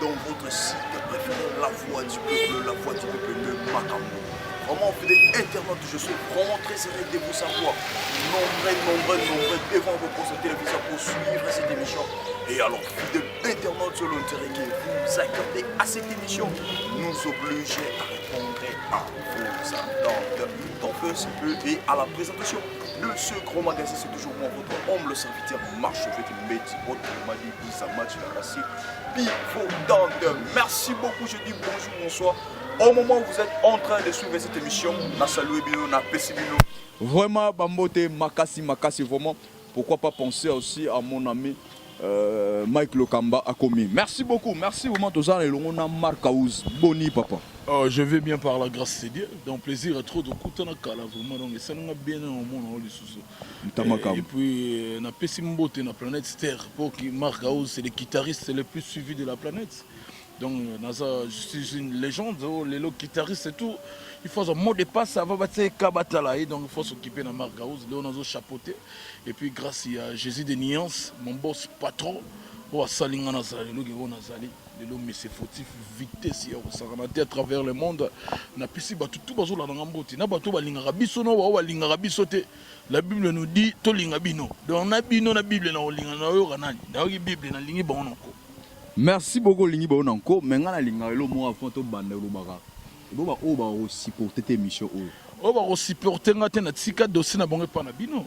dans votre site préféré, la voix du peuple de Makambo. Vraiment, fidèle internaute, je suis vraiment très heureux de vous savoir. Nombreux devant vos postes de télévision pour suivre cette émission. Et alors, fidèle internaute, sur l'intérêt que vous accordez à cette émission, nous oblige à répondre à vos attentes. Tant peu, c'est peu, et à la présentation de ce gros magazine, c'est toujours moi, votre humble serviteur, Marche avec Meti, votre mali, Bisamatch, la Rassi, Pivotante. Merci beaucoup, je dis bonjour, bonsoir. Au moment où vous êtes en train de suivre cette émission, na salué bino, na pesi bino. Vraiment, Bambote, Makasi, vraiment. Pourquoi pas penser aussi à mon ami Mike Lokamba à Komi. Merci beaucoup, merci vraiment tous ça. Et on a Marc Aouz, Boni papa. Je vais bien par la grâce de Dieu. Donc plaisir à trop de coups de kala vraiment. Donc ça nous a bien au monde les sous. Et puis na Pessimbote na planète Terre pour qui Marc Aouz c'est le guitariste le plus suivi de la planète. Donc je suis une légende, les guitaristes et tout. Il faut un mot de passe, ça va battre Kabatala. Donc il faut s'occuper de Marc Aouz, là on a chapeauté. Et puis grâce à Jésus de Nuance, mon boss patron, on a salinga nazali, on a zali, mais c'est fautif, vitesse, on a à travers le monde. On a pissé tout bazo la ngamboti, na bato balinga biso no wa linga biso te. La Bible nous dit to linga bino. Donc on a bino na Bible na linga na yo kanani. Na yo Bible na lingi ba onako. Merci beaucoup Lingi Bonanko. Maintenant la linga lo mo avant to bande lo baka. Bo ba o ba aussi pour cette émission o. O ba aussi pour tenga na tika dossier na bonge pa na bino.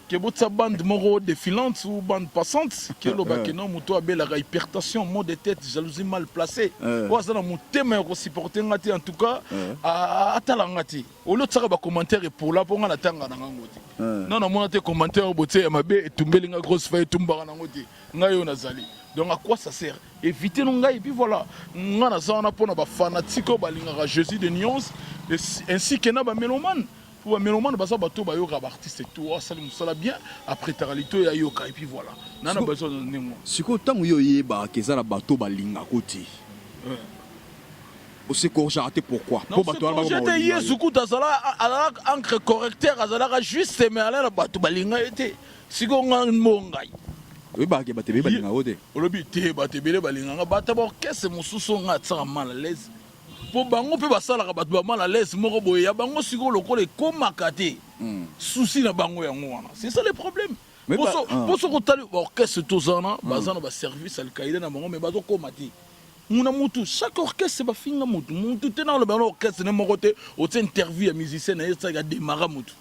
Que botsa bande moro défilante ou bande passante que lo ba que non muto abela la hypertension, maux de tête, jalousie mal placée. O ça na mutema ko supporter ngati en tout cas a atalangati. O lo tsaka ba commentaire pour la ponga na tanga na ngoti. Non na mona te commentaire boté mabe etumbelinga grosse feuille tumbaka na ngoti. Ngayo nazali. Donc à quoi ça sert? Éviter nos gars et puis voilà. On a ça on a pour nos fanatiques balinga Jésus de Nuance ainsi que na ba mélomane. Pour ba mélomane ba ça bato ba yo artiste et tout ça nous bien après taralito ya yoka et puis voilà. Nana besoin de nemo. Siko tangu yo yeba keza na bato balinga koti. On s'est corrigé pourquoi? Pour bato ba. J'étais hier suku tazala ala encre correcteur azala juste mais ala bato balinga était. Siko ngai. Oui, bah, que batebe balinga ode. Olobi te batebe balinga bata ba kese mususu nga tsaka mal à l'aise. Po bango pe basala ka batu ba mal à l'aise moko boye ya bango siko lokole komaka te. Souci na bango yango wana. C'est ça le problème. Pour ce kotali orchestre tozana bazana ba service al-Qaïda na bango mais bazo komati. Muna mutu chaque orchestre ba finga mutu te na lo ba orchestre ne moko te o te interview ya musicien na yesa ga démarrer mutu.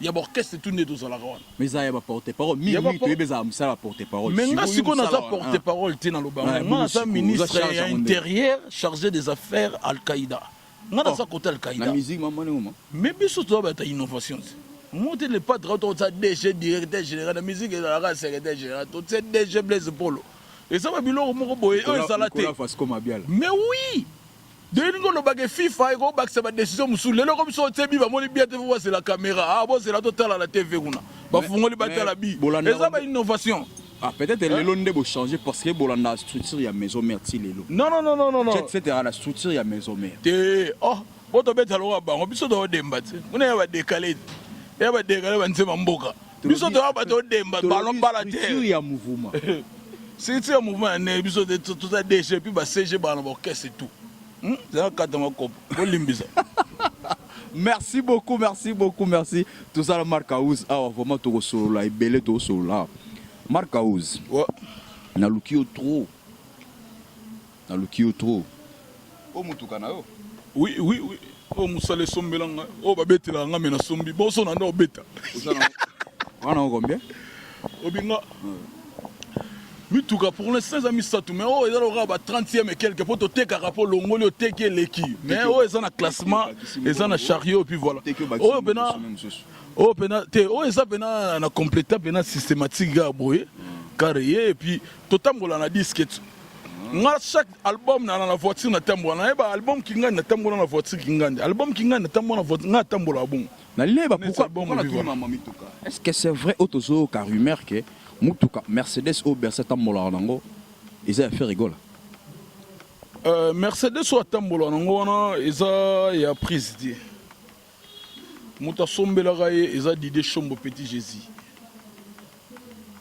Il y a un orchestre tout né dans la rôle. Mais ça y a pas porte-parole. Mais ça va porte-parole. Mais si on a porte-parole, tu es dans le bas. On a un ministre intérieur chargé des affaires Al-Qaïda. On a ça côté Al-Qaïda. La musique, maman, mais bien sûr, tu as une innovation. Moi, tu n'es pas de retour à DG, directeur général. La musique est la race, secrétaire général. Tu es DG Blaise Polo. Et ça va bien, mais oui! Dès qu'on a bagé FIFA, on a bagé décision musulé. Le comme ça, c'est la caméra. Ah bon, c'est la totale à la TV. Bah, faut qu'on les à la bille. Et ça va innovation. Ah, peut-être que les Londres vont changer parce que la structure, il y a maison mère. Non. C'est la structure, il y a maison mère. Oh, on a bête alors, on a besoin de débattre. On a décalé. Il y a décalé, on s'est mamboka. Besoin de débattre. Ballon par la terre. Il y a un mouvement. C'est un mouvement, il y a besoin de tout ça, DG, puis CG, c'est tout. Merci beaucoup. Tout ça, la Marc Aouz. Ah, vraiment, tout solo là, belé tout solo là. Marc Aouz. Na lukio trop. Oh, mutukana yo. Oui. Oh, musale sombelanga. Oh, babetela nga mena sombi. Boso na ndo beta. On a combien? Obinga. Mituka pour l'instant ça mis ça tout mais oh ils ont 30e et quelques pour te teker rapport longoli au teker leki mais oh ils ont un classement ils ont un chariot puis voilà oh pena ils ont pena complété pena systématique gaboye carré et puis totambola na disque nga chaque album na la voiture na tambola na ba album kinga na tambola na voiture kinga album kinga na tambola na voiture na tambola bon na leba pourquoi est-ce que c'est vrai autozo car rumeur que Mutuka Mercedes au Berset Tambola nango ils ont fait rigoler. Mercedes au Tambola nango ils ont ya prise dit. Muta sombela gaye ils ont dit des chambres petit Jésus.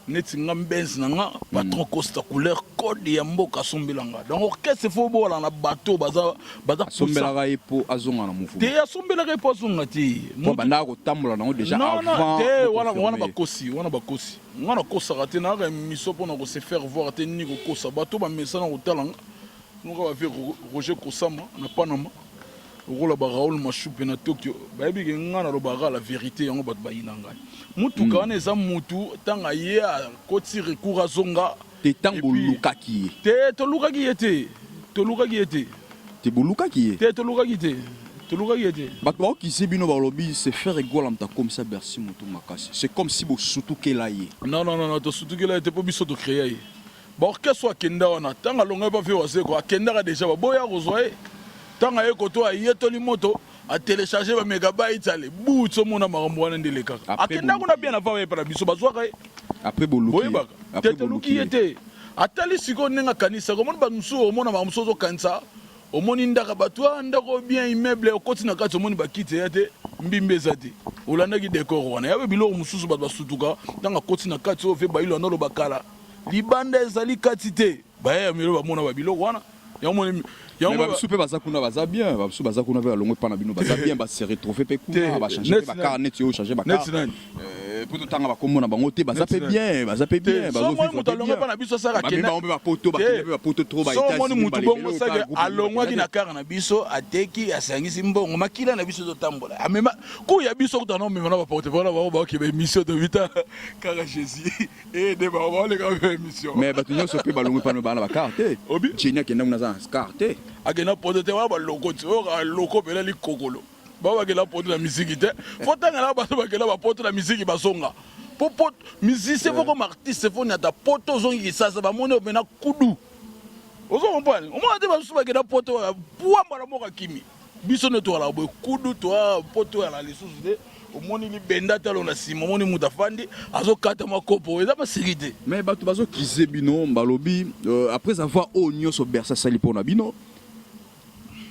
neti nga Benz na nga patron Costa couleur code ya mboka sombelanga donc orchestre faut bola na bateau baza sombelanga epo azonga na mufu te sombelanga epo azonga te mo banda ko tambola nango déjà avant te wana bakosi nga na kosaka te na miso mpona ko se faire voir te nini kokosa bateau bamesa na kotalanga nuka bafe Roger Kosama na Panama okola ba Raoul Mashupe na Tokyo bayebi ke nga na lobaka la vérité yango bato bayina ngai mutuka wana eza mutu tanga ye akoti recours azonga te tango lukaki te tolukaki ye te te bolukaki ye te tolukaki te bato baokisi bino balobi se faire égola mta comme ça Bercy mutu makasi c'est comme si bosutukela ye non tosutukela ye te po biso tocréa ye baorchestre akenda wana tanga longa bafe waseko akendaka déjà baboya kozwa ye tanga ye koto ayetoli moto a télécharger ba mégabytes ale butso mona makambo wana ndele kaka akenda kuna bien avant ye para biso bazwaka ye après boluki tete luki yete atali siko nenga kanisa komona ba musu omona ba musu zo kanisa omoni ndaka batwa ndako bien immeuble okoti na kati omoni bakite yate mbimbe zate olandaki décor wana yabe biloko mususu bato basutuka tanga koti na kati o fe bayilo ndolo bakala libanda ezali kati te baya miro bamona ba biloko wana yamoni babisu mpe baza kuna baza bien babisu baza kuna mpe balongwe mpa na bino baza bien base retrouve mpe kuna bachange mpe bakar neti oyo change bakar mpo totanga bakomona bango te baza mpe bien bazovivre bapoto tro baomoni mutu bongo saki alongwaki na kare na biso ateki asangisi mbongo makila na biso ezotambola amema kuya biso kutana omema na baporte mpona bao baoke baémission tovita kaka jésus ede baoleka baémission mais bato nyonso mpe balongwe mpana bana bakar te jeni akenda kuna aza na kar te akenda poto te wana baloko ti oyo loko mpela likokolo bao bakela poto na misiki te fo tangela bato bakela bapoto na misiki basonga po musicien fo comme artiste fo niata poto ozongisa sa bamoni opena kudu ozokompane omona te basusu bakela poto puamba na mboka kimi biso ne toala boye kudu toa poto ala lisusu te omoni libenda talo na nsima omoni mutu afandi azokata makopo eza basiri te mais bato bazokize bino balobi après avoir oyo nyonso bersa asali mpo na bino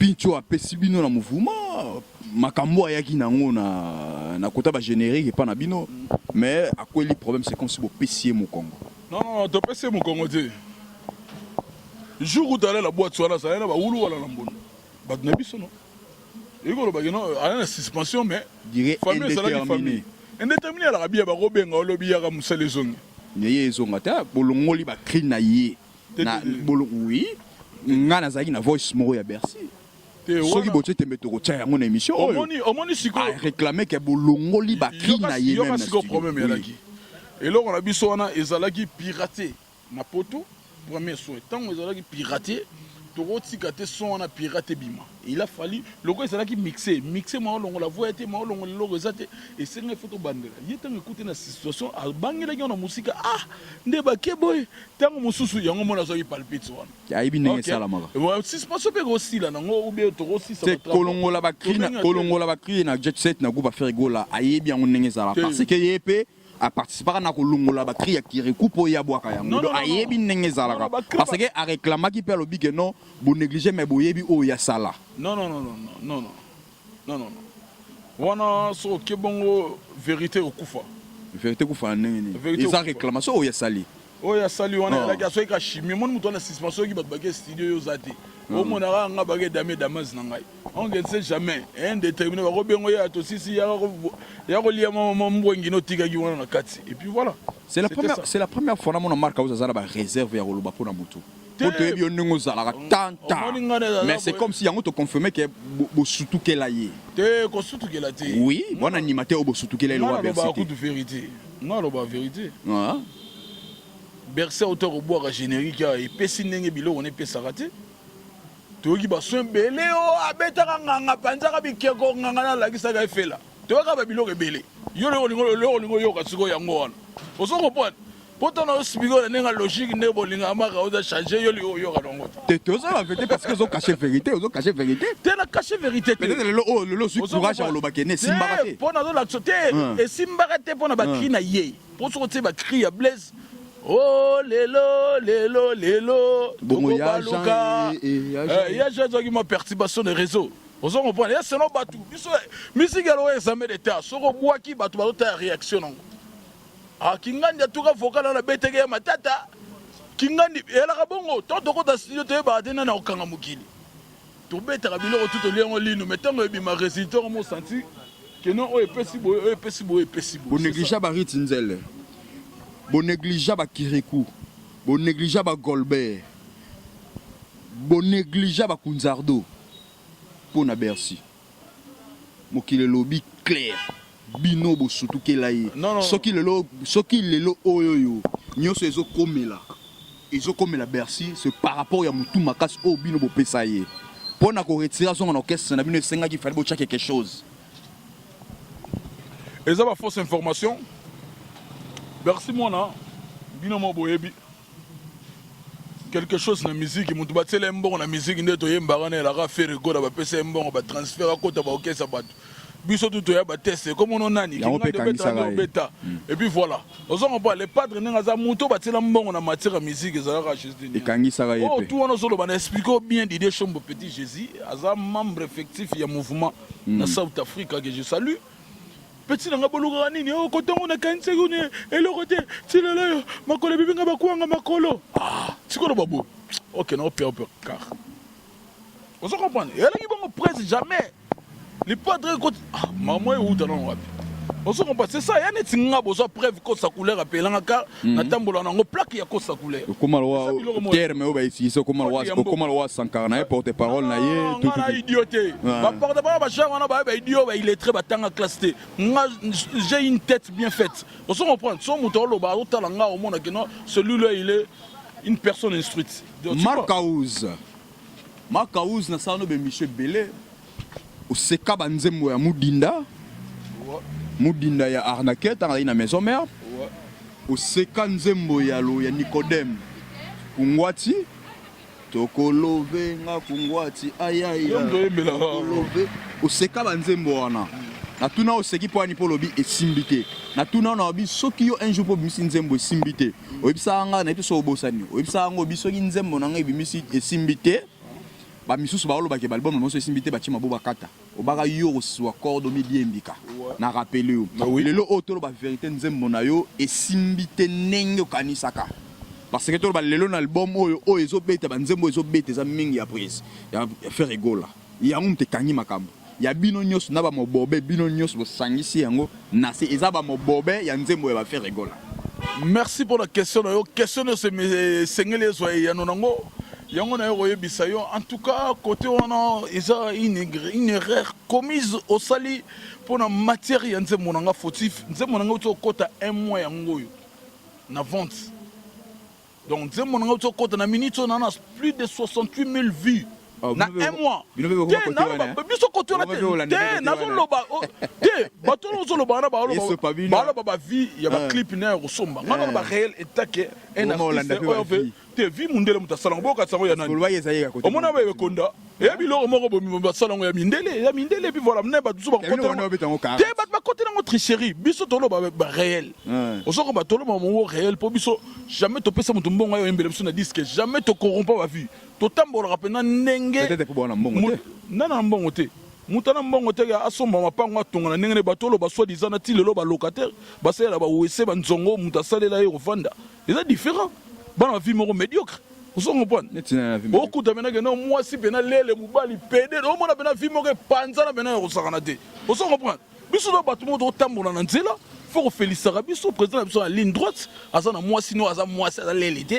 pincho apesi bino na mouvement makambo ayaki nango na kota bagénérique epa na bino mais akweli problème c'est comme si bopesi ye mokongo non topesi ye mokongo te jour où tala la boîte wana azali na bawulu wana na mbono bato na biso no ekolobaki no ala na suspension mais famille ezalaki famille indéterminé alaka biya bakobenga olobi yaka mosala ezongi ye ezonga te bolongoli bacri na ye oui nga nazalaki na voice moko ya Bercy soki botie tembe tokotia yango na émission oyo omoni sikoyo réclame ke bolongoli bacri na ye même na studio problème yalaki eloko na biso wana ezalaki piraté na poto premier son ntango ezalaki piraté tokotika te son wana pirate bima il a fallu loko ezalaki mixé mwa olongola voix te mwa olongola eloko eza te esenga ifo tobandela ye ntango ekute na situation abangelaki wana mosika nde bake boye ntango mosusu yango mona azwaki palpite wana ayebi ndenge esalamaka suspension mpe kosila nango ube tokosisa kolongola bacri na jet set na groupe affaire egola ayebi yango ndenge ezala parce que ye mpe aparticipaka na kolongola bacri ya kiriku mpo ye abwaka yango ayebi ndenge ezalaka parce que aréclamaki mpe alobi ke non bonéglige mais boyebi oyo ya sala non wana so oke bongo vérité okufa na ndenge nini eza réclamation oyo asali wana elaki asoki ka chimie omoni moto wana suspension oki bato bake studio oyo oza te omonaka nga bake damas na ngai on ne sait jamais indéterminé bakobengo ye atosisi ya kolia mbwengino otikaki wana na kati et puis voilà c'est la première fois namona marque oyo aza na baréserve ya koloba mpo na motu po toyebi yo ndenge ozalaka tanta mais c'est comme si yango toconfirme ke bosutukela ye te kosutukela te oui bona animateur oyo bosutukela ye loba vérité nga aloba vérité Bercy auteur obwaka générique epesi ndenge biloko nepesaka te toyoki baso ebele o abetaka nganga panzaka bikeko nganga nalakisaka efela toyoka babiloko ebele yo olingo yoka sikoyo yango wana ozokomprendre po tana osipika na ndenge logique nde bolinga amaka oza change yo oyoka nango te ozala vérité parce que ozocache vérité te na cache vérité te peut-être lelo ozwi courage ya kolobaka ne esimbaka te mpo nazolakisa te esimbaka te mpo na bacri na ye mpo soko tie bacri ya blaise oh lelo tokobaluka ya jazwaki ma perturbation de réseau ozo comprendre ya seno bato biso musique elo examen d'état soko bwaki bato bazotala réaction nango Ah, Kingandi a tout vocal à la bête et matata. Kingandi, elle a bon, tant de studio de Badena na Okanga Mukili. Tout bête à Bilo tout le lien en ligne, mettant ma résident mon senti que non, possible. Bon négligeable Ritinzel. Bon négligeable Kirikou. Bon négligeable Golbert. Bon négligeable Kunzardo. Pour na Bercy. Mokile lobby clair. Bino bo surtout kelaye. Ce qui le lo oyoyo. Nyoso ezo komela. Ezo komela Bercy, c'est par rapport à mutu makas o bino bo pesaye. Pour na ko retirer son orchestre na bino senga qui fallait bo tcha quelque chose. Et ça va fausse information. Bercy mona bino mo boyebi. Quelque chose na musique mutu batele mbongo na musique ndeto yembarana la ra faire rigolo ba pesa mbongo ba transfert à côté ba orchestre ba biso tout ya ba test comme on nani bêta et puis voilà on pas les padres n'aza muto batela mbongo na matière musique za ra juste et kangi sara yepé oh tout on solo ba expliquer bien d'idée Chombo Petit Jésus aza membre effectif ya mouvement na South Africa que je salue. Petit nanga boluga nini o koto on a kanse gune et le côté tilala makolo bibinga bakwanga makolo ah tikolo babo OK non peur car on se comprend et là ils vont presse jamais les padres côté ah maman est où dans wapi on se comprend c'est ça ya neti ngabo so preuve ko sa couleur apelanga car na tambola nango plaque ya ko sa couleur comment le terme o ba ici c'est comment le Sankara na porte parole na ye tout tout idioté ba porte parole ba changa ba idiot ba il est très batanga classé j'ai une tête bien faite on se comprend son moto lo ba otalanga au monde que non celui-là il est une personne instruite Marcaouz na sano be monsieur Belé au seka banzembo ya Mudinda ya arnaqué dans la maison mère au seka nzembo ya lo ya Nicodème Kungwati tokolove nga Kungwati ayaya tokolove au seka banzembo wana na tuna o seki po ani po lobi esimbité na tuna na obi soki yo un jour po bimisi nzembo esimbité oyebisa nga na biso obosani oyebisa ngo biso ki nzembo na nga bimisi esimbité ba misusu ba oloba ke ba album moso esimbité ba chima bo bakata obaka yo so accord mi diembika na rappeler yo lelo otolo ba vérité nzembo na yo esimbité nenge kanisaka parce que tolo ba lelo na album oyo ezo beta ba nzembo ezo beta za mingi ya prise ya faire rigola ya umte kanyi makambo ya bino nyos na ba mobobe bino nyos bo sangisi yango na se eza ba mobobe ya nzembo ya ba faire rigola. Merci pour la question yo question de ce sengele zo ya nonango yango na yo bisayo en tout cas côté on a une erreur commise au sali pour la matière ya nzembo nanga fautif nzembo nanga to kota un mois yango yo na vente donc nzembo nanga to kota na minute on a plus de 68 000 vues na un mois biso côté on a nazo loba te bato nazo loba na ba vie ya ba clip na resomba ngana ba réel etake un artiste te vi mundele mutasala ngoboka tsango ya nani omona ba konda et biloko moko bomi basala ngo ya mindele puis voilà mne ba tusu ba côté te ba côté na tricherie biso tolo ba réel osoko ba tolo mo réel po biso jamais to pesa mutu mbongo yo embele biso na disque jamais to corrompa ba vie to tambola rapena ndenge peut-être pour bona mbongo te nana mbongo te mutana mbongo te ya asomba mapango atonga na ndenge ba tolo ba soi disant na tilelo ba locataire ba sala ba wese ba nzongo mutasalela yo vanda c'est différent bana vie moko médiocre vous comprenez beaucoup de maintenant que non moi si bena lele mubali pede au mona bena vie moko panza na bena rosakana te vous comprenez biso do batu mo do tambola na nzela faut féliciter biso président biso en ligne droite azana moi sino aza moi ça lele te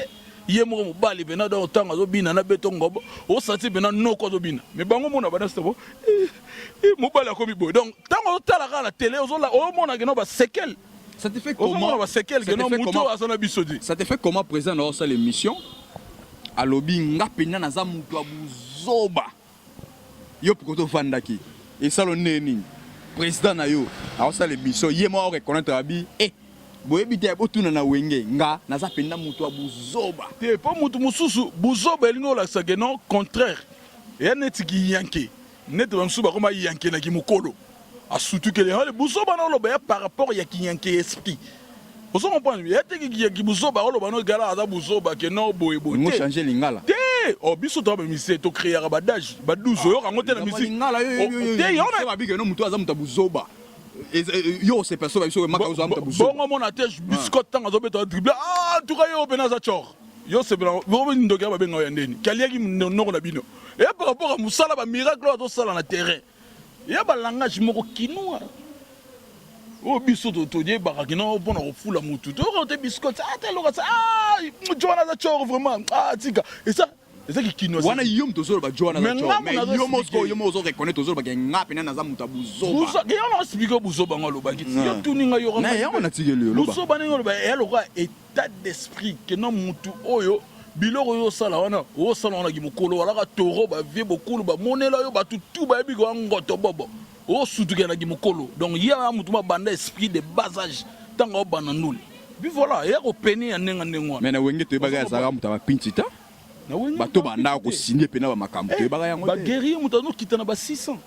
ye moko mubali bena do tanga zo bina na betongo o sati bena noko zo bina mais bango mona bana stebo mubali akomi boy donc tango tala la télé o mona que non ba séquelle. Ça te fait comment ça te fait comment président dans cette émission à lobby ngapena na za mutu abuzoba yo pikoto fandaki et ça le neni président na yo à cette émission yema reconnaître abi boyebi te botuna na wenge nga na za pena mutu abuzoba te pas mutu mususu buzoba elingo la sageno contraire et netiki yanke net bamsuba koma yanke na kimukolo surtout que les bousoba na loba par rapport ya kinyanke esprit vous comprenez ya te ki bousoba loba no gala aza bousoba que non boy on changer lingala te o biso to ba mise to créer badage ba 12 yo rango te na musique lingala te yo na ba bige no muto aza muta bousoba yo c'est personne biso maka ozo amta buzo bongo mona te biscuit tanga zo beta dribble ah tuka yo benaza chor yo c'est blanc bo ndoka ba benga yandeni kaliaki noko na bino et par rapport à musala ba miracle to sala na terrain ya ba langage moko kinwa o biso to die ba kino bona ko fula mutu to te biscuit ah te loka ah Joana za chor vraiment ah tika et ça qui kinwa wana yom to zo ba Joana za chor mais yo mozo reconnaître to zo ba ngape na za muta buzo ba ke on explique buzo ba ngalo ba kiti yo tuninga yo na ya on a tigeli lo buzo ba ngalo ba ya loka état d'esprit que non mutu oyo biloko yo sala wana o sala wana ki mokolo wala ka toro ba vie bokulu ba monela yo ba tutu ba yebi ko ngoto bobo o sutuke na ki mokolo donc ya mutu ba banda esprit de bas âge tanga o bana nul puis voilà ya ko peni ya nenga nengwa mais na wenge to ba ga sala muta ba pintita na wenge ba to banda ko signer pena ba makambo to ba ga yango ba guerrier muta no kitana ba 600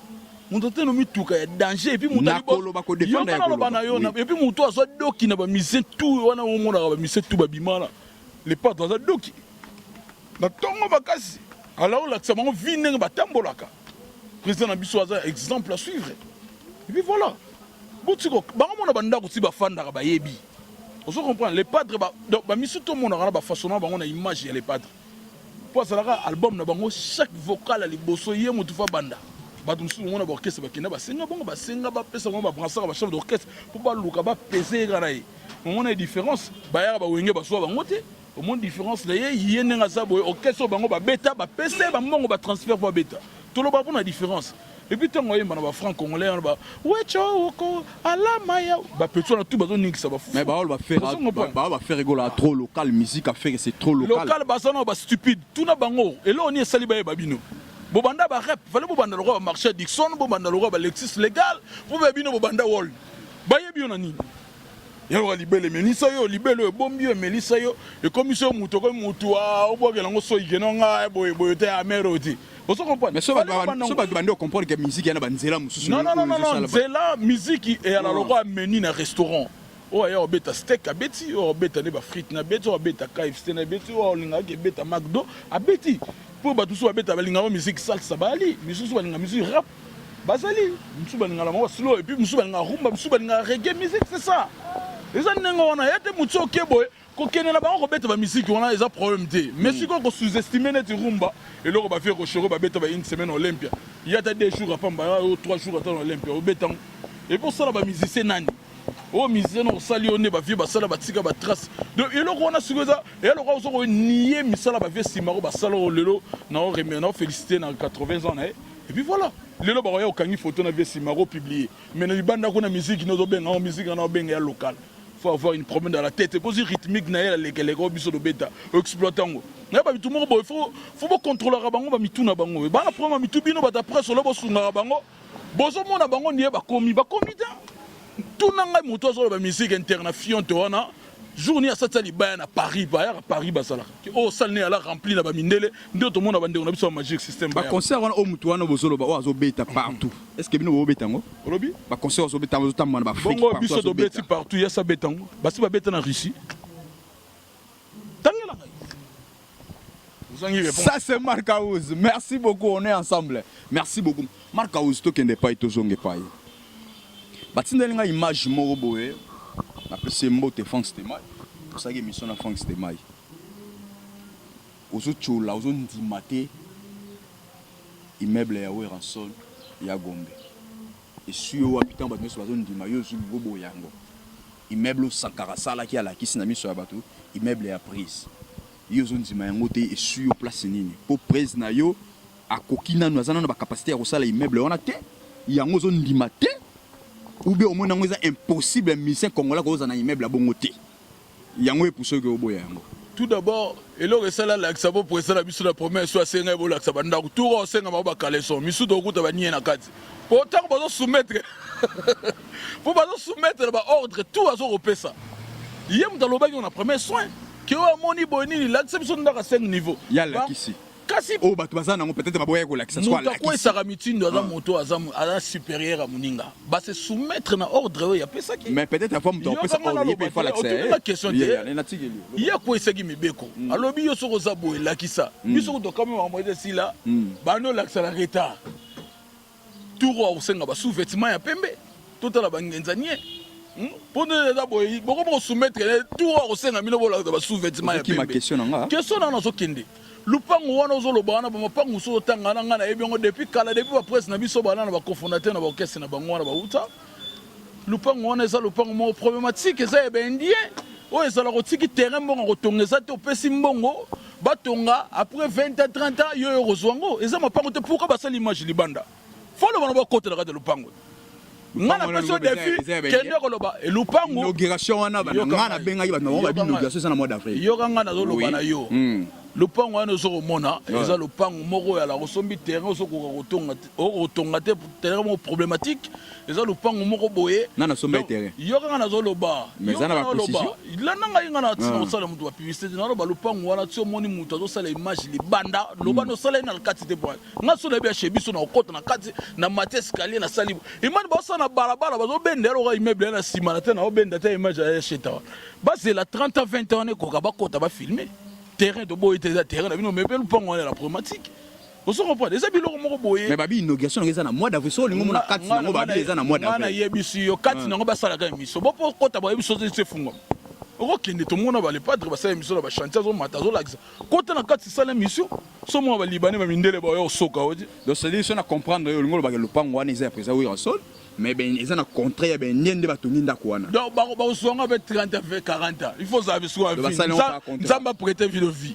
mutu te no mituka ya danger et puis mutu nakolo ba ko défendre ya ko bana yo na et puis mutu aso doki na ba mise tout wana o mona ba mise tout ba bimala les pattes dans doki na tongo bakasi alors là que ça m'a vu n'engue batambolaka président na biso aza exemple à suivre et puis voilà botiko bango mona banda ko ti ba fanda ka bayebi on se comprend les padres donc ba misu to mona kana ba façonnant bango na image ya les padres pour ça là album na bango chaque vocal à liboso ye mutu fa banda bato musu mona ba orchestre ba kina ba senga bango ba senga ba pesa bango ba brancer ba chef d'orchestre pour ba luka ba peser kana yi on a différence ba ya ba wenge ba so bango te au moins différence là y a nenga za boy orchestre bango ba beta ba PC ba mongo ba transfert ba beta tout le ba pour la différence et puis tant ngoyemba na ba franc congolais ba wecho ko ala maya ba petit na tout ba zo ningi ça ba mais ba va faire rigoler trop local musique à faire c'est trop local ba ça non ba stupide tout na bango et là on est sali ba bino bobanda ba rap fallait bobanda le roi marché Dixon bobanda le roi ba Lexus légal pour ba bino bobanda wall ba yebi on ani yalo libele melisa yo libele bombi melisa yo et comme ça muto ko mutu a obogela ngo so igeno nga boy te ameroti boso comprendre mais so ba bande comprendre que musique yana banzela mususu non zela musique et ala loko menu na restaurant o ya obeta steak abeti o obeta ne ba frites na beti o obeta KFC na beti o linga ke beta McDo abeti pour ba tuso abeta balinga musique salsa bali misusu balinga musique rap bazali musu balinga la mo slow et puis musu balinga rumba musu balinga reggae musique c'est ça les gens on a été mucho kebo ko kenela ba ko beta ba musique on a des problèmes té mais si ko sous-estimer net rumba et là on va faire ko choro ba beta ba une semaine Olympia il y a 2 jours à Pamba ou 3 jours à Olympia au betan et pour ça ba musicien nani o musicien on sali on ba vie ba sala ba tika ba trace donc et là on a sur ça et là on so nier misala ba vie simaro ba sala lelo na on remet na féliciter na 80 ans et puis voilà lelo ba yo kangi photo na vie simaro publié mais na libanda ko na musique no zo benga en musique na benga ya local. Faut avoir une problème dans la tête et poser rythmique na les gros biso de bêta exploitant na ba tout monde faut pas contrôler bango ba mituna bango ba la problème mitu bino ba d'après solo bo sunga bango bozo mona bango nie ba komi ta tout nanga moto solo ba musique international to wana journée à cette libaya na Paris ba sala o salne ala rempli na ba mindele ndio to mona ba ndeko na biso magic system ba concert wana o mutu wana bozolo ba o azo beta partout est-ce que bino bo betango olobi ba concert azo beta zo tamana ba Afrique bongo biso do beti partout ya sa betango ba si ba beta na Russie tangela ça c'est Marc Aouz merci beaucoup on est ensemble merci beaucoup Marc Aouz to kende pa to zonge pa ba tindelinga image moko boye après c'est mbote Frank Stemai pour ça que mission na Frank Stemai ozo chola ozo ndimate immeuble ya Weranson ya Gombe et suyo habitant ba meso bazo ndima yo zu bobo yango immeuble Sankara sala ki ala kisi na miso ya bato immeuble ya prise yo zo ndima yango te et suyo place nini pour prise na yo akokina no azana na ba capacité ya kosala immeuble wana te yango zo ndimate ou bien au moins c'est impossible musicien congolais ko za na immeuble la bongoté yango epouso ke oboya yango tout d'abord et le resala la xabo pour ça la biso la première soit senga bo la xaba ndako tout ro senga ba kaleson misu do kuta ba nie na kati pourtant ba soumettre pour ba soumettre ba ordre tout azo repesa yem dans le bac on a premier soin que o moni boni la biso ndaka 5 niveau yala kisi kasi o bato bazana ngo peut-être baboya ko la kisa soit la ko sara mitindo za moto aza supérieur à muninga ba se soumettre na ordre ya pesa ki mais peut-être la femme to pesa ordre pe fa la question il y a quoi segi mibeko alobi yo soko za boye la kisa biso to quand même en mode si là ba no la retard tout ro senga ba sous-vêtement ya pembe tout à la bangenzanie. Pour nous d'abord, beaucoup soumettre tout au sein de la sous-vêtement. Ma question là. Question dans nos kende. Lupango wana ozolo bana ba mapango so tanga na na ebiongo depuis kala depuis ba presse na biso bana na ba cofondateur na ba orchestre na bango wana ba uta. Lupango wana eza lupango mo problématique eza ebendien. O eza la rotiki terrain mbongo kotongeza te opesi mbongo batonga après 20 à 30 ans yo rozwango eza mapango te pourquoi ba sali image libanda. Faut le bana ba côté la de lupango. Ngana peso défi kende koloba e lupango inauguration wana bana ngana benga ba no ba inauguration ça na mois d'avril. Yo ngana zo lobana yo. Lupango wana zo mona eza lupango moko ya la resombi terrain zo ko rotonga te terrain mo problématique eza lupango moko boye na somba terrain. Yo ngana zo loba mais ça na ba précision. La nanga ngana tsina sala mutu wa publicité na loba lupango wana tio moni mutu zo sala image libanda loba no sala na kati te point ngaso na bia chebiso na okota na kati na mate escalier na sali imani ba sana balabala bazo bendela ko immeuble na sima na te na obenda te image ya cheta base la 30 à 20 ans ko ka ba kota ba filmer terrain de boy terrain na bino mais pe lupango wana la problématique. Vous comprenez ça biloko moko boye mais babi inauguration ngeza na mois d'avril so lingo mona kati nango babi eza na mois d'avril na yebisi yo kati nango basala ka miso bo po kota ba yebiso se fungo okende to mona ba le padre basala miso na ba chantier zo mata zo laxa kota na kati sala mission so mo ba libanais ba mindele ba yo soka odi donc c'est dire so na comprendre yo lingo ba le lupango wana eza présent oui en sol mais ben ils ont un contrat ya ben ndende batongi ndako wana donc ba usonga be 30 à 40 ans il faut savoir so vie nzamba prêter vie.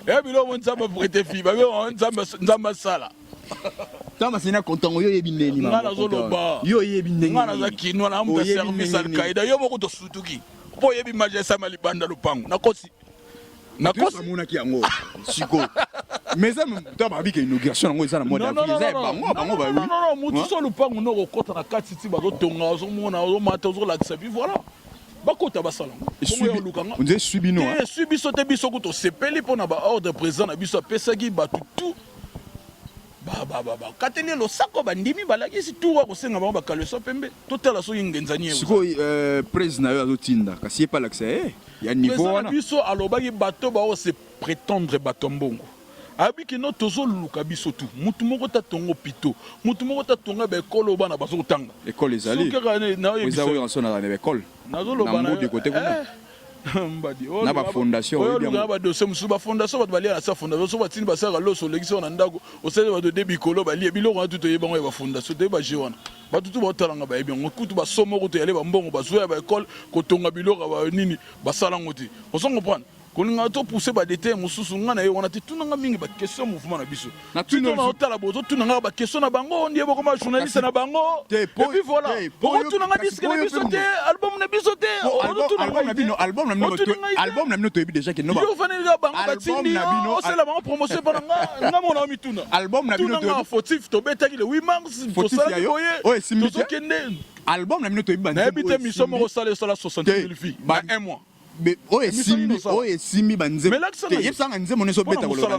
Eh bien, on s'en va prêter fille, on sala. Tama sina kontango yo yebi neni ma. Yo yebi neni. Ngana za kinwa na mta service al Qaeda yo moko to sutuki. Po yebi majesa malibanda lupango. Nakosi. Nakosi muna ki yango. Siko. Mais ça tama bi ke inauguration ngo ezana moda fi za bango ba oui. Non, mutu so lupango no kokota na kati ti ba zo tonga zo mona zo mata zo la sabi voilà. Bakota basala on dit subi no subi sote biso ko to sepeli pona ba ordre président na biso pesaki ba tout ba kateli lo sako ba ndimi balaki si tout ko senga ba kaleso pembe totala so ngenzani siko président yo azotinda kasi pas l'accès ya niveau wana biso alobaki bato ba o se prétendre batombongo abiki no tozo luka biso tout mutu moko ta tongo pito mutu moko ta tonga ba école bana bazo tanga école ezalieza oui en son na école nazoloba na côté kuna mbadi na ba fondation oyo bien ba dossier musu ba fondation ba balia na sa fondation so batini ba sala loso legiso na ndako osele ba de debikolo ba lie biloko tuto yebango ya ba fondation de ba jewana ba tutu ba talanga ba bien ngokutu ba somo ko to yale ba mbongo ba zoya ba école ko tonga biloko ba nini ba sala ngoti osongo prendre kolinga to pousser ba détail mususu ngana yo wana te tunanga mingi ba question mouvement na biso na tuno na otala bozo tunanga ba question na bango ndiye boko ma journaliste na bango et puis voilà boko tunanga disque na biso te album na biso te album na bino to yebi déjà que no ba yo fane ga bango ba tindi o sala bango promotion pa nga mona mi tuna album na bino to fautif to betaki le 8 mars to sala boye to kende album na bino to yebi ba na ebite mi somo ko sala 60 000 filles ba un mois oye simbi banzemo yebisanga nzemo neso beta koloba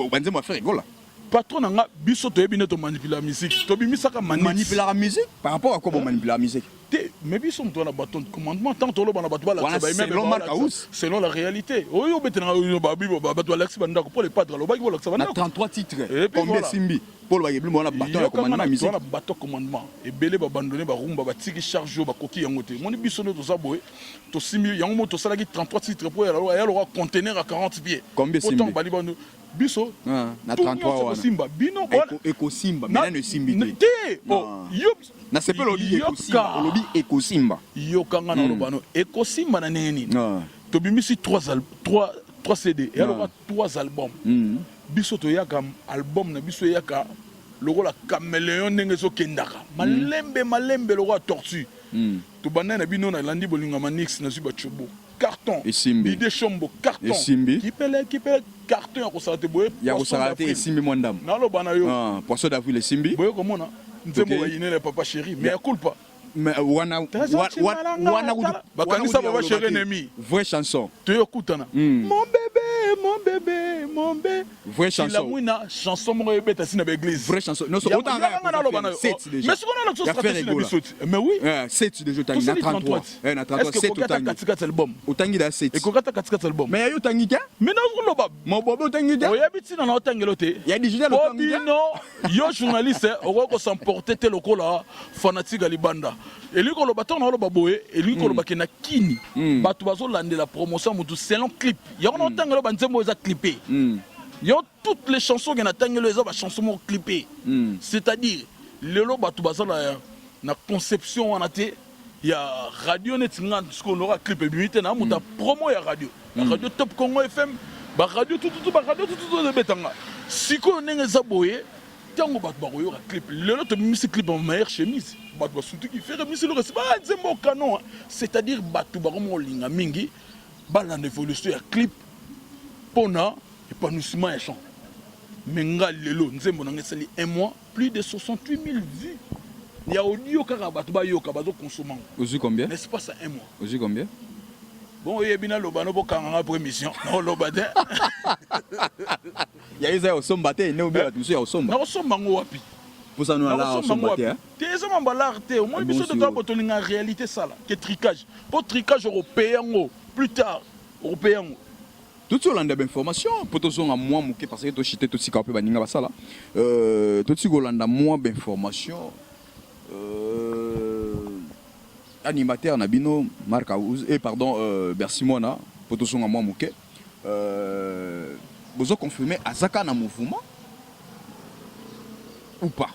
banzemo affaire egola patron nanga biso toyebi ne to manipuler la musique tobimisaka manipuler la musique par rapport à quoi bon manipuler la musique mais biso mto na baton commandement tant to loba na bato bala selon la réalité oyo betena oyo babibo bato Alex bandako pour les padres loba ki bola ça bandako 33 titres combien simbi pour le yebli mona bato na commandement la musique na bato commandement et belé ba abandonner ba rumba ba tiki charge ba koki yango te moni biso no to za boye to simbi yango moto sala ki 33 titres pour ya lo conteneur à 40 pieds combien simbi autant bali bando biso na 33 wana simba bino eko simba mais na simbi te yo na sepelo lobi ekosimba yoka ngana lobano ekosimba na neni to bimisi 3 CD et alors 3 albums biso to yaka album na biso yaka lokola caméléon ndenge so kendaka malembe lokola tortue to banana bino na landi bolinga manix na suba chobo carton bide chombo carton qui pele carton ya kosate boye ya kosate esimbi mwandam na lobana yo poisson d'avril esimbi boye komona nzembo ba yinele papa chéri mais ya culpa mais wana bakanisa papa chéri ennemi vraie chanson to yokutana mon bébé mon bé. Vraie chanson. La mouina chanson mon bête assis dans l'église. Vraie chanson. Non, c'est autant c'est déjà. Mais ce qu'on a l'action stratégique na biso. Mais oui. C'est déjà tangi na 33. Na 33 c'est tout tangi. Est-ce que kokata album? Otangi da 7. Et kokata katikati album. Mais yo tangi ta? Mais non loba. Mon bobo otangi ta? Oyabiti na otangi loté. Il y a digital otangi ta. Non, yo journaliste oko s'emporter tel lokola fanatique à libanda. Et lui ko loba ton na loba boye, et lui ko loba ke na kini. Batu bazo lande la promotion mutu selon clip. Yo na otangi loba nzembo eza clippé. Yo toutes les chansons qui na tangi lo eza ba chanson mo clippé. C'est-à-dire lelo batu bazo na conception wana te. Il y a radio net ce qu'on aura clip et bimité na muta promo ya radio. La radio Top Congo FM, ba radio tout de betanga. Siko ndenge za boye, tango bat ba royo clip. Le lot misi clip en meilleure chemise. Bat ba surtout qui fait misi le reste ba nzembo canon. C'est-à-dire batu ba mo linga mingi, ba la évolution ya clip pona épanouissement ya chant. Menga lelo nzembo na ngesali 1 mois, plus de 68 000 vues. Il y a audio karabat ba yo kabazo consommant. Ozu combien? N'est-ce pas ça 1 mois? Ozu combien? Bon, il y a bien le bano pour kanga pour émission. Non, le badin. Il y a eu au sombate, il y a eu au somba. Non, somba wapi. Pour ça nous là au sombate. T'es ça mon balarte. Au moins biso de temps pour en réalité ça là, que tricage. Pour tricage européen plus tard européen. Tout ce Hollande d'information, pour tout ça à moi mouké parce que tout chité tout si capé baninga ba ça là. Tout ce Hollande moi d'information. Animateur Nabino Marc Aouz et pardon Bersimona pour tout son à moi mouké vous avez confirmé Azaka na mouvement ou pas?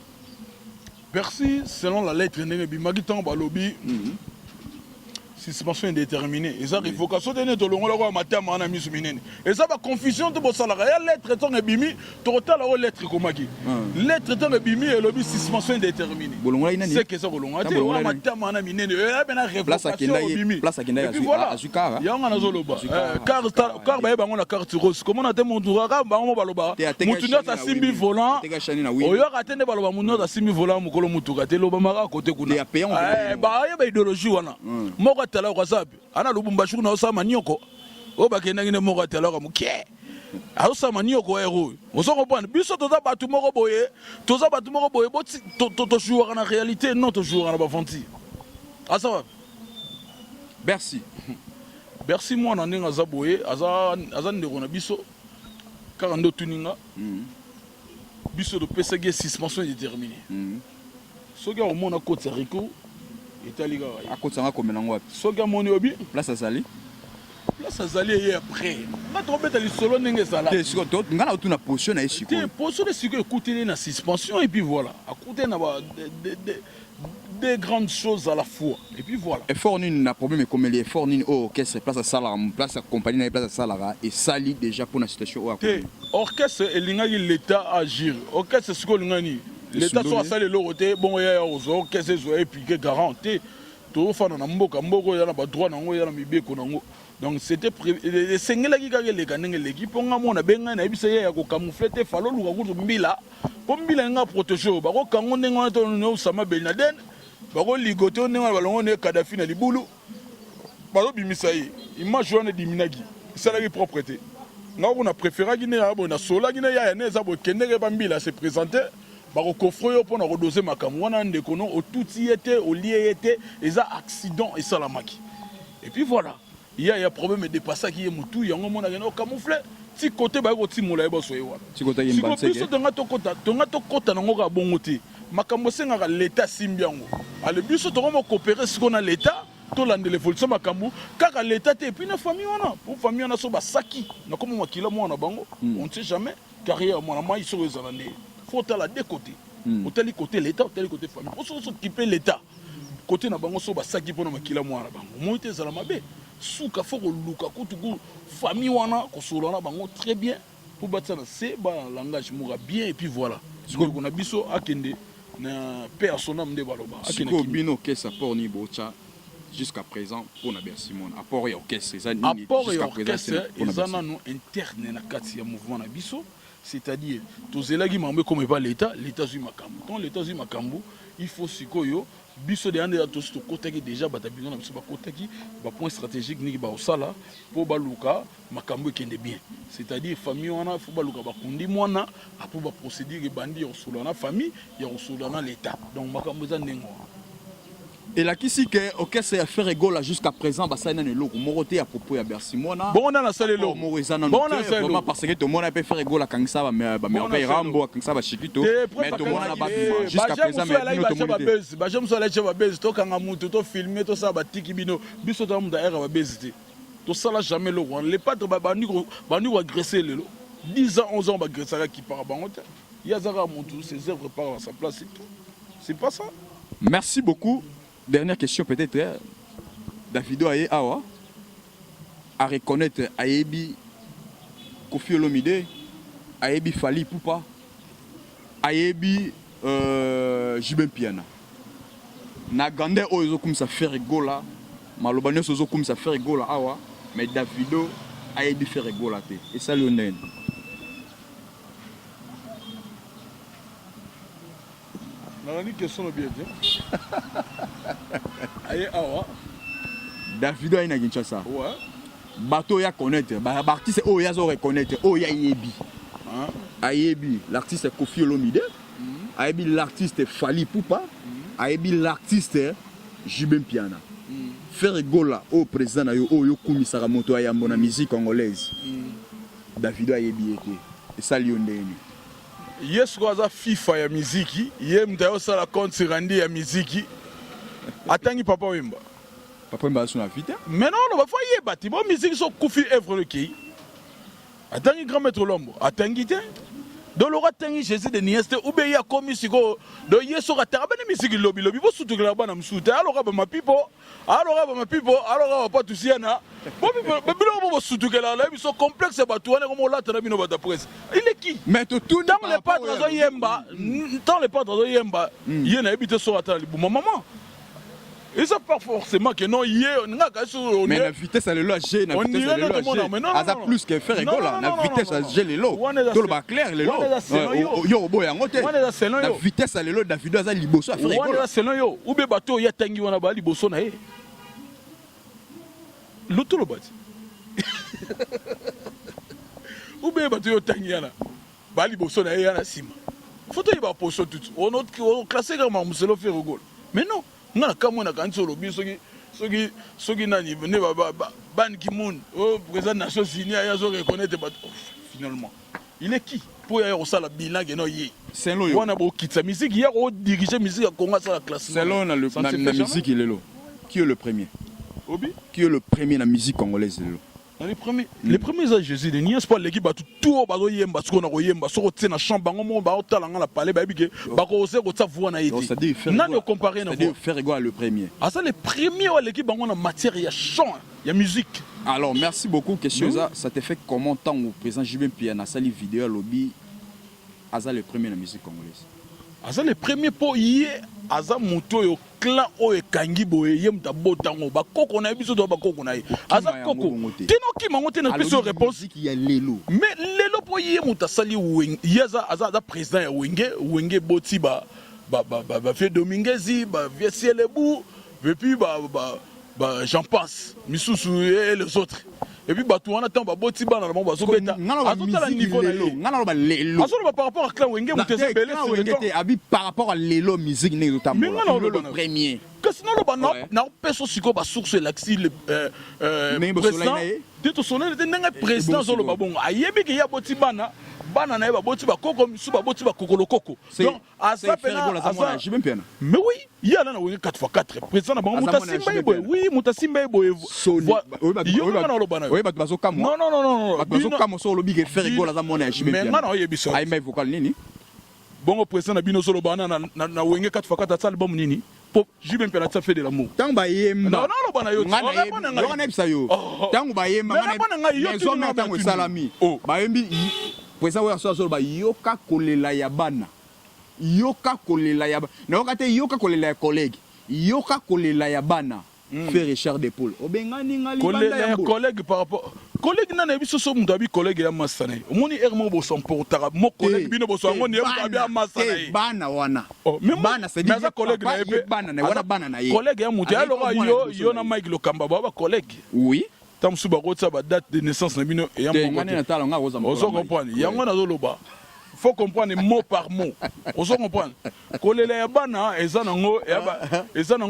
Bercy selon la lettre Nengi Magitan Balobi suspension indéterminée. Et ça, révocation de notre longue la matin, mon ami Souminene. Et ça, la confusion de vos salariés. Lettre est en bimi, total la lettre comme qui. Lettre est en bimi et le suspension indéterminée. C'est que ça, Rolonga. Tu vois, matin, mon ami Nene. Et là, ben, la révocation au bimi. Place à Kenda, à Zukara. Il y a un azoloba. Car, on a carte rose. Comment on a mon tour à Baloba? Moutouna, à 6 000 volants. Au York, attendez Baloba, Moutouna, à 6 000 volants, Moukolo Moutouka, Telobamara, côté Kuna. Bah, il y a idéologie, voilà. Tala wasabi ana lubumbashi kuna osama nyoko obakenda ngine moko tala muke osama nyoko ero osoko bwana biso toza batu moko boye boti to jouer na réalité non to jouer na bafanti asa Bercy moi na ndinga za boye aza ndeko na biso kaka ndo tuninga biso de PSG suspension indéterminée soki au mona Côte Rico Italiga à côté ça comme nango soga moni obi place azali et après na trompette ali solo ndenge sala te siko to ngana utuna position na esiko te position de siko écouter na suspension et puis voilà à côté na des grandes choses à la fois et puis voilà effort ni na problème comme les effort ni orchestre place à sala place à compagnie na place à salara et sali déjà pour la situation au orchestre elingaki l'état agir orchestre siko lingani l'État soit ça le côté bon il y a aux qu'est-ce que et puis que garantie tout fan na mboka ya na ba droit nango ya na mibeko nango donc c'était les sengela ki ka le kanenge l'équipe on a mona benga na bisa ya ko camoufler te falo luka ku mbila po mbila nga protéger ba ko kango nenga to no sama Benaden ba ko ligoto nenga balongo ne Kadhafi na libulu ba lo bimisa yi image wana diminagi ça la propreté nga ko na préféra ki ne ya bo na sola ki ne ya ne za bo kendeke ba mbila se présenter bako kofroyo pona redoser makambo wana ndeko non otuti était au lié était et ça accident et salamaki et puis voilà il y a problème de passer qui est mutu yango mona ngeno camoufler ti côté ba ko ti mola ba soye wana ti côté yimba seke si tonga to kota nango ka bongote makambo senga ka l'état simbiango ale biso to ko coopérer siko na l'état to lande l'évolution makambo kaka l'état te et puis na famille wana pour famille wana so ba saki na comme makila mwana bango on ne sait jamais carrière mwana moi iso ezalande faut à la deux côtés au côté l'état au côté famille on s'occuper l'état côté na bango so ba saki pona makila mwana bango moi te zala mabe suka faut luka kutuku famille wana ko solana bango très bien pour battre na c'est ba langage moura bien et puis voilà ce qu'on a biso akende na personnel de baloba akende bino que ça pour ni bocha jusqu'à présent pour na Bersimon apport et orchestre ça ni jusqu'à présent ezana no interne na kati ya mouvement na biso. C'est-à-dire, tous les gens qui m'ont comme pas l'État, l'État zui makambo. Quand l'État zui makambo, il faut sikoyo biso de ande ya tosi tokotaki déjà batabino na biso bakotaki bapoint stratégique niki baosala mpo baluka makambo ekende bien, c'est-à-dire famille wana fo baluka bakundi mwana apo baprocédure ebandi ya kosolola na famille ya kosolola na l'état, donc makambo eza ndenge wana. Et là, qui si que orchestre a fait rigoler jusqu'à présent, bah ça n'a pas le moroté à propos de Bercy Mona. Bon, on a la salle là. Bon, on a vraiment parce que tout le monde a fait faire rigoler quand ça va, mais on Rambo, quand ça va Chiquito. Mais tout le monde a pas jusqu'à présent, mais tout le monde a bah j'aime ça la cheva base, toi quand on monte, toi filmer, toi ça va tiki bino, biso toi monde d'ailleurs va baiser. Tout ça là jamais le les patres bah nous agresser le 10 ans 11 ans va agresser qui part ba honte. Il y a Zara monte ses œuvres par à sa place et tout. C'est pas ça. Merci beaucoup. Dernière question peut-être, Davido Aye Awa à reconnaître Ayebi Kofi Olomide, Ayebi Fali Poupa, Ayebi Jibem Piana. Nagande Ozo comme ça fait rigola, Malobane Ozo comme ça fait rigola Awa, mais Davido Ayebi fait rigola te. Et ça l'honneur. Une question bien. Aïe, awa. Davido a une Kinshasa. Ouais. Bateau ya connaître. L'artiste oh ya zo reconnaître. Oh ya Ayebi. Ayebi, l'artiste Kofi Olomide. Ayebi, l'artiste Fali Poupa. Ayebi, l'artiste Jibem Piana. Faire rigola au président na yo oh yo kumisaka moto ya mbona musique congolaise. Davido Ayebi était. Et ça liondeni. Yes kwaza FIFA ya muziki, ye mtayo sala compte sirandi ya muziki. Atangi papa wemba. Papa wemba suna vite. Mais non, on va faire ye bati bon musique so kufi œuvre le qui. Atangi grand maître Lombo, atangi te. Do lora tangi Jésus de nieste ou be ya komi siko do yeso ka tarabane musique lobby lobby bo sutu la bana msuta alors ba ma pipo, alors pas tout siana. Bon bilo bo sutu la la biso complexe batu wana comme la tana bino bata presse. Il est qui? Mais tout dans les patres zo yemba, dans les patres zo yemba, yena habite so ata libu maman. Et ça pas forcément que non hier mais la vitesse elle est là G la vitesse elle est là ça plus que faire rigole la vitesse G les lots tout le bas clair les lots yo boya ngote la vitesse elle est là Davido aza liboso à faire rigole wana selon yo ube bato ya tangi wana ba liboso na ye luto lo bati ube bato yo tangi yana ba liboso na ye yana sima photo il va poser tout on autre classé comme muselo faire rigole mais non ngana kamona kanti solo biso soki nani ne ban Ki-moon au président des Nations Unies ya zo reconnaître finalement il est qui pour y avoir ça la bilan que non yé c'est là on a beau quitter musique hier on diriger musique à Congo ça la classe c'est là la musique il est là qui est le premier Obi qui est le premier la musique congolaise là les premiers à Jésus de nias pas l'équipe ba tout ba yemba ce qu'on a yemba so na chambre bango ba otalanga la palais ba bike ba ko ose ko voix na été nan comparer na voix faire égale le premier ça les premiers l'équipe bango na matière ya chant ya musique. Alors merci beaucoup question ça te fait comment tant au président Jibem Piana sali vidéo lobby asa le premier la musique congolaise asa le premier po yé asa moto yo clan o ekangi boye yem ta botango ba koko na biso to ba koko na ye asa koko tino ki mangote na biso réponse qui ya lelo mais lelo po yé muta sali wing yaza asa président ya wenge boti ba fait Dominguezi ba vieux Lebu et puis j'en passe misusu et les autres et puis bato wana tant ba boti bana na ba so beta azotala niveau na yo ngana ba lelo azolo par rapport à clan wenge mutese belé c'est abi par rapport à lelo musique ne tambola le premier que sinon le bana na peso siko ba source l'axi le président dito sonné ndenge président zolo ba bon ayebi ke ya boti bana na ye ba boti ba koko misu ba boti ba kokolo koko donc asa pena asa Jibem Piana mais oui il y a là na wenge 4x4 président na bango mutasimba ibo oui mutasimba ibo oui bato bazo kamo non bato bazo kamo so lobi ke faire rigole za mona Jibem Piana mais ngana oyebi so ay mai vocal nini bongo président na bino solo bana na wenge 4x4 atsal bom nini po Jibem Piana ça fait de l'amour tant ba yemba non bana yo ngana ebisa yo tant ba yemba ngana yo na tango salami ba yembi président wa so ba yoka kolela ya bana yoka kolela ya bana na okate yoka kolela ya collègue yoka kolela ya bana fait Richard de Paul obengani ngali banda ya collègue par rapport collègue nana biso so mutu abi collègue ya masana omoni ermo bo son portara mo collègue bino bo so ngoni mutu abi ya masana bana wana bana c'est dit collègue na ebe bana na wana bana na ye collègue ya mutu alors yo na Mike Lokamba ba collègue oui tam suba rotsa ba date de naissance na bino et ngani na tala nga roza on comprendre yango na zoloba faut comprendre mot par mot on comprendre kolela ya bana eza nango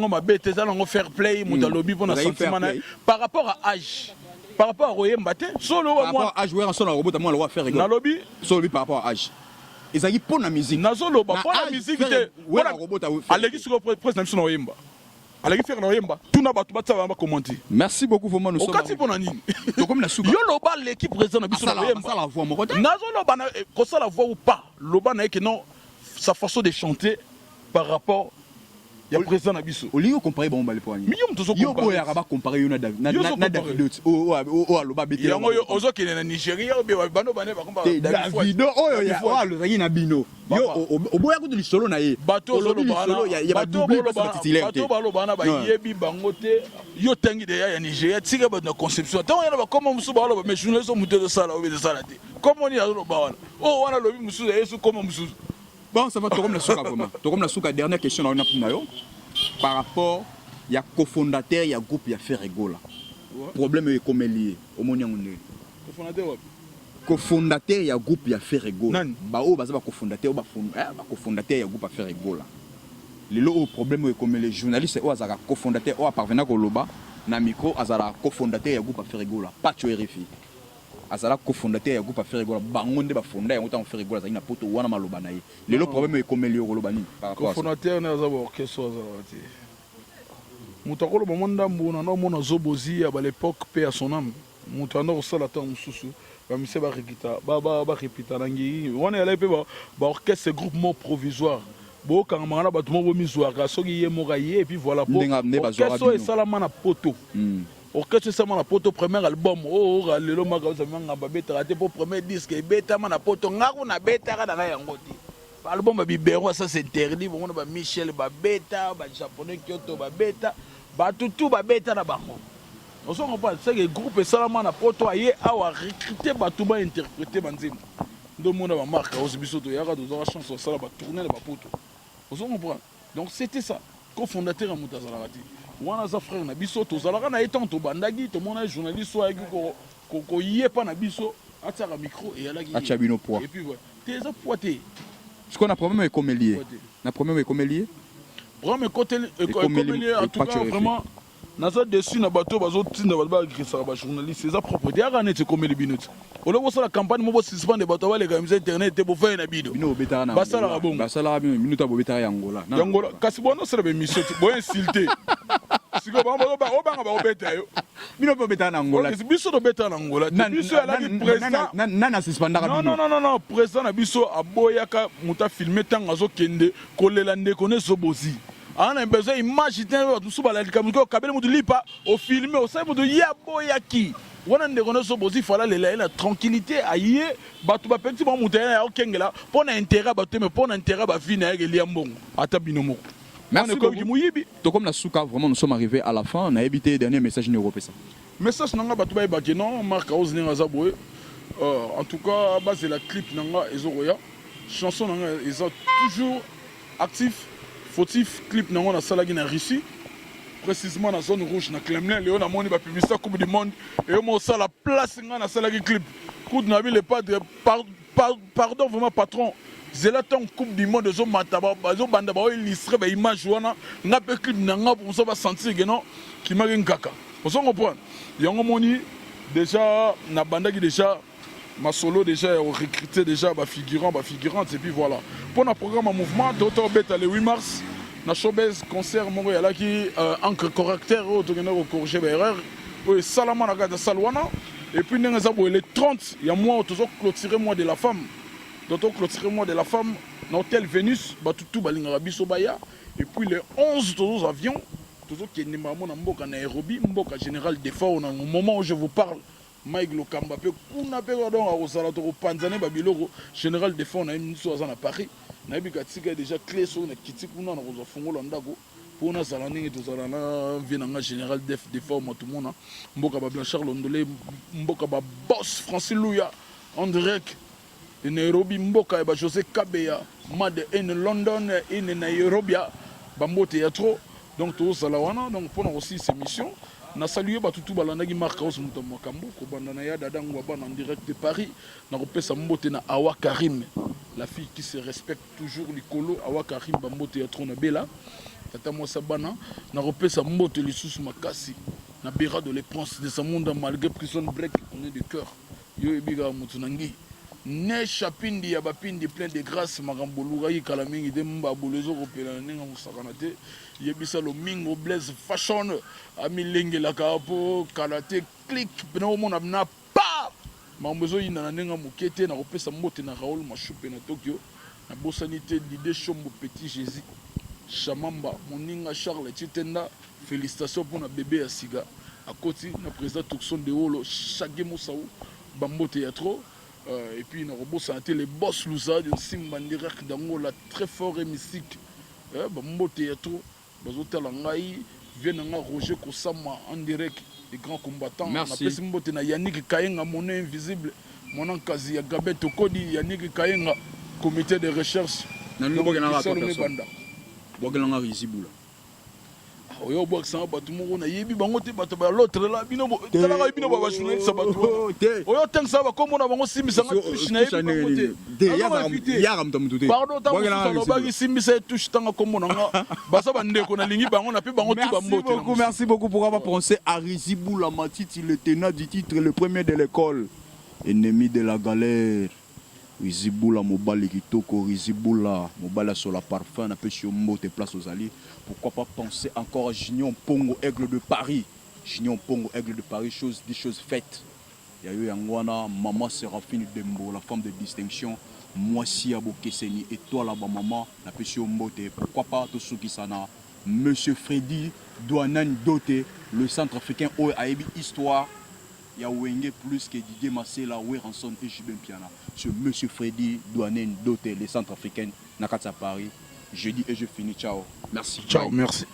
mabete eza nango fair play mutu alobi pona sentiment na par rapport à âge. Par rapport à Royemba, solo par rapport à jouer en solo robot, moi, on va faire rigoler. Nalobi, solo par rapport à âge. Ils ont pour la musique. Nazolo, pour la musique, ouais, la robot a fait. Allez, sur le président de Royemba. Allez, faire Royemba. Tout n'a pas tout ça va commenter. Merci beaucoup, vraiment, nous sommes. Au cas pour Nani. Comme la soupe. Yo loba l'équipe présidente de Royemba. Ça la voix, mon côté. Nazolo, qu'on ça la voix ou pas. Loba n'a que non, sa façon de chanter par rapport. Il y a président Nabiso. Au lieu de comparer bon les poignets. Mais yo mtozo comparer. Yo ba comparer na David. Oh aloba bete. Yango yo ozo ke na Nigeria obe bano bane ba comparer David. Oh ya lo zangi na bino. Yo oboya ko de solo na ye. Bato solo bana. Ya ba double bato balo bana ba yebi bangote. Yo tangi de ya Nigeria tika ba na conception. Tant yana ba comme musu ba lo mais journaliste so muté de sala obe de sala te. Comment ni azo ba wana. Oh wana lobi musu yesu comme musu. Bon, ça va, tu comme la souka vraiment. Tu comme la souka, dernière question, on a par rapport, il y a cofondateur, il y a groupe, il y a fait rigola. Problème est comme lié. Au monde cofondateur, il y a groupe, il y a fait rigola. Bah, oh, bah, ça va cofondateur, cofondateur, il y a groupe, il y a fait rigola. Le problème est comme les journalistes, oh, ça cofondateur, oh, parvenant au loba, na micro, azala cofondateur, il y a groupe, il y a fait rigola. Pas tu RFI. Azala cofondateur ya groupe a faire rigola bangonde ba fonda yango ta faire rigola za ina poto wana maloba na ye lelo problème est comme lié loba ni par rapport cofondateur na za orchestre za ti mutakolo ba monda mbona no mona zobozi à l'époque paix à son âme mutando ko sala tan mususu ba mise ba rikita ba répéta nangi wana ya lepe ba orchestre groupement provisoire bo kanga mangana ba tumo bo mizwaka soki ye moraye et puis voilà pour orchestre et salama na poto orchestre c'est mon poto premier album oh lelo magaza manga babeta raté pour premier disque et beta mana poto ngaku na beta kana na yango ti album ba bibero ça c'est interdit bon ba Michel ba beta ba japonais Kyoto ba beta ba tutu ba beta na bango on se comprend c'est que groupe salama na poto aye awa recruter ba tuba interpréter banzim ndo mona ba marque au bisoto yaka do za chance ça ba tourner ba poto on se comprend donc c'était ça cofondateur à Mutazalati wana za frère na biso tozalaka na etanto bandagi to mona journaliste wa ko yepa na biso ataka micro et alaki acha bino poids et puis voilà tes poités ce qu'on a problème est comme lié na problème est comme lié problème côté comme lié en tout cas vraiment naza dessus na bato bazo tinda ba grisa ba journaliste c'est sa propriété ara net comme les binots o lo la campagne mo bo suspendre bato ba les gamiser internet te bo faire na bido bino betara na basala bon basala minuta bo betara yangola yangola kasi bono sera be mission bo insulter siko ba banga ba obeta yo bino bo betara na Angola biso do betara na Angola biso ala ki président nana suspendaka bino non président na biso aboyaka muta filmer tanga zo kende kolela ndeko ne zobozi on a besoin d'imaginer tout ça la kamiko kabele mutu lipa au filmer au sai mutu ya boyaki wana ndeko ne zobozi fala la tranquillité aye batu ba petit ba mutu ya okengela pona intérêt ba mais pona intérêt ba fina ya liambongo ata binomo. Merci beaucoup. Donc comme la souka vraiment nous sommes arrivés à la fin on a évité dernier message numéro ça message nanga batu ba ibaki non marque aux ninga zaboye en tout cas base la clip nanga ezoroya chanson nanga ils ont toujours actif fautif clip nango na salagi na Russie précisément na zone rouge na Kremlin léo na moni ba publicité coupe du monde et mo ça la place nga na salagi clip coup na ville pas de pardon vraiment patron zelaton coupe du monde zo mataba zo banda ba illustrer ba image wana nga pe clip nanga pour ça va sentir que non qui m'a ngaka on s'en comprend yango moni déjà na banda qui déjà ma solo déjà recruté déjà ba figurante et puis voilà pour notre programme en mouvement d'autres bêta le 8 mars na showbiz concert mon yala qui encre correcteur au corriger erreur pour salama na gada salwana et puis nous avons le 30 il y a moi toujours clôturer mois de la femme d'autres clôturer mois de la femme dans hôtel Vénus ba tout balinga biso baya et puis le 11 toujours avions toujours qui est numéro na mboka Nairobi mboka général d'effort au moment où je vous parle Mike Lokamba pe kuna pe donc a osala to panzane ba biloko général de fond na une so à Paris na bika tika déjà clé so na kiti kuna na ko fongola ndako pour na zala ndenge tozala na vie na nga général def déforme tout le monde mboka ba Blanchard Londolé mboka ba boss Francis Louya en direct de Nairobi mboka ba José Kabeya mad in London in Nairobi ba mbote ya trop donc tozala wana donc pour aussi ces missions na salué batutu balandaki marka os muto makambo ko banda na ya dadangu wa bana en direct de Paris na kopesa mbote na Awa Karim la fille qui se respecte toujours likolo Awa Karim ba mbote ya trop na bela tata mo sabana na kopesa mbote lisusu makasi na bera de les princes de ce monde malgré prison break on est de cœur yo ebiga mutu nangi ne chapindi ya bapindi plein de grâce makambo lugai kala mingi de mba bolezo kopela ninga musakana te yebisa lo mingo blaze fashion amilenge la kapo kalate click pena omona na pa mambezo ina na ninga mukete na kopesa mbote na Raoul Mashupe na Tokyo na bosanité d'idée Chombo Petit Jésus Chamamba moninga Charles Chitenda félicitations pour na bébé ya siga à côté na président Tucson de Holo Chagé Moussaou bambote ya trop et puis na robot santé les boss Louza de Simba direct d'Angola très fort et mystique bambote ya trop bazotala ngai viennent Roger Kosama en direct les grands combattants na pesi mbote na Yannick Kayenga mon invisible mon ankazi ya Gabet Kodi Yannick Kayenga comité de recherche na ndobo na banda bogelanga risibula oyo box sama batu moko na yebi bango te batu ba l'autre là bino tala ga bino ba journaliste sa batu oyo tang sa ba komona bango simbisa nga touche na yebi bango te ya mtamutu te pardon tango sala ba gi simbisa touche tanga komona nga basa ba ndeko na lingi bango na pe bango ti ba mbote merci beaucoup pour avoir pensé à Rizibula Matiti le tenant du titre le premier de l'école ennemi de la galère Rizibula mobali kitoko Rizibula mobala sur la parfum na pêche mbote place aux alliés. Pourquoi pas penser encore à Gignon Pongo Aigle de Paris. Gignon Pongo Aigle de Paris, des choses faites. Il y a eu Yangwana, Maman Séraphine Dembo, la femme de distinction. Moi si Abo Keseni et toi là-bas maman, la pêche mbote. Pourquoi pas tout ce qui s'en a. Monsieur Freddy Douanan Doté, le centre africain Aebi Histoire. Il y a Wenge plus que Didier Massé, la Ranson et Jibin Piana. Ce monsieur Freddy Douanen Doté, les centres africains, Nakatsa Paris. Je dis et je finis. Ciao. Merci. Ciao, merci.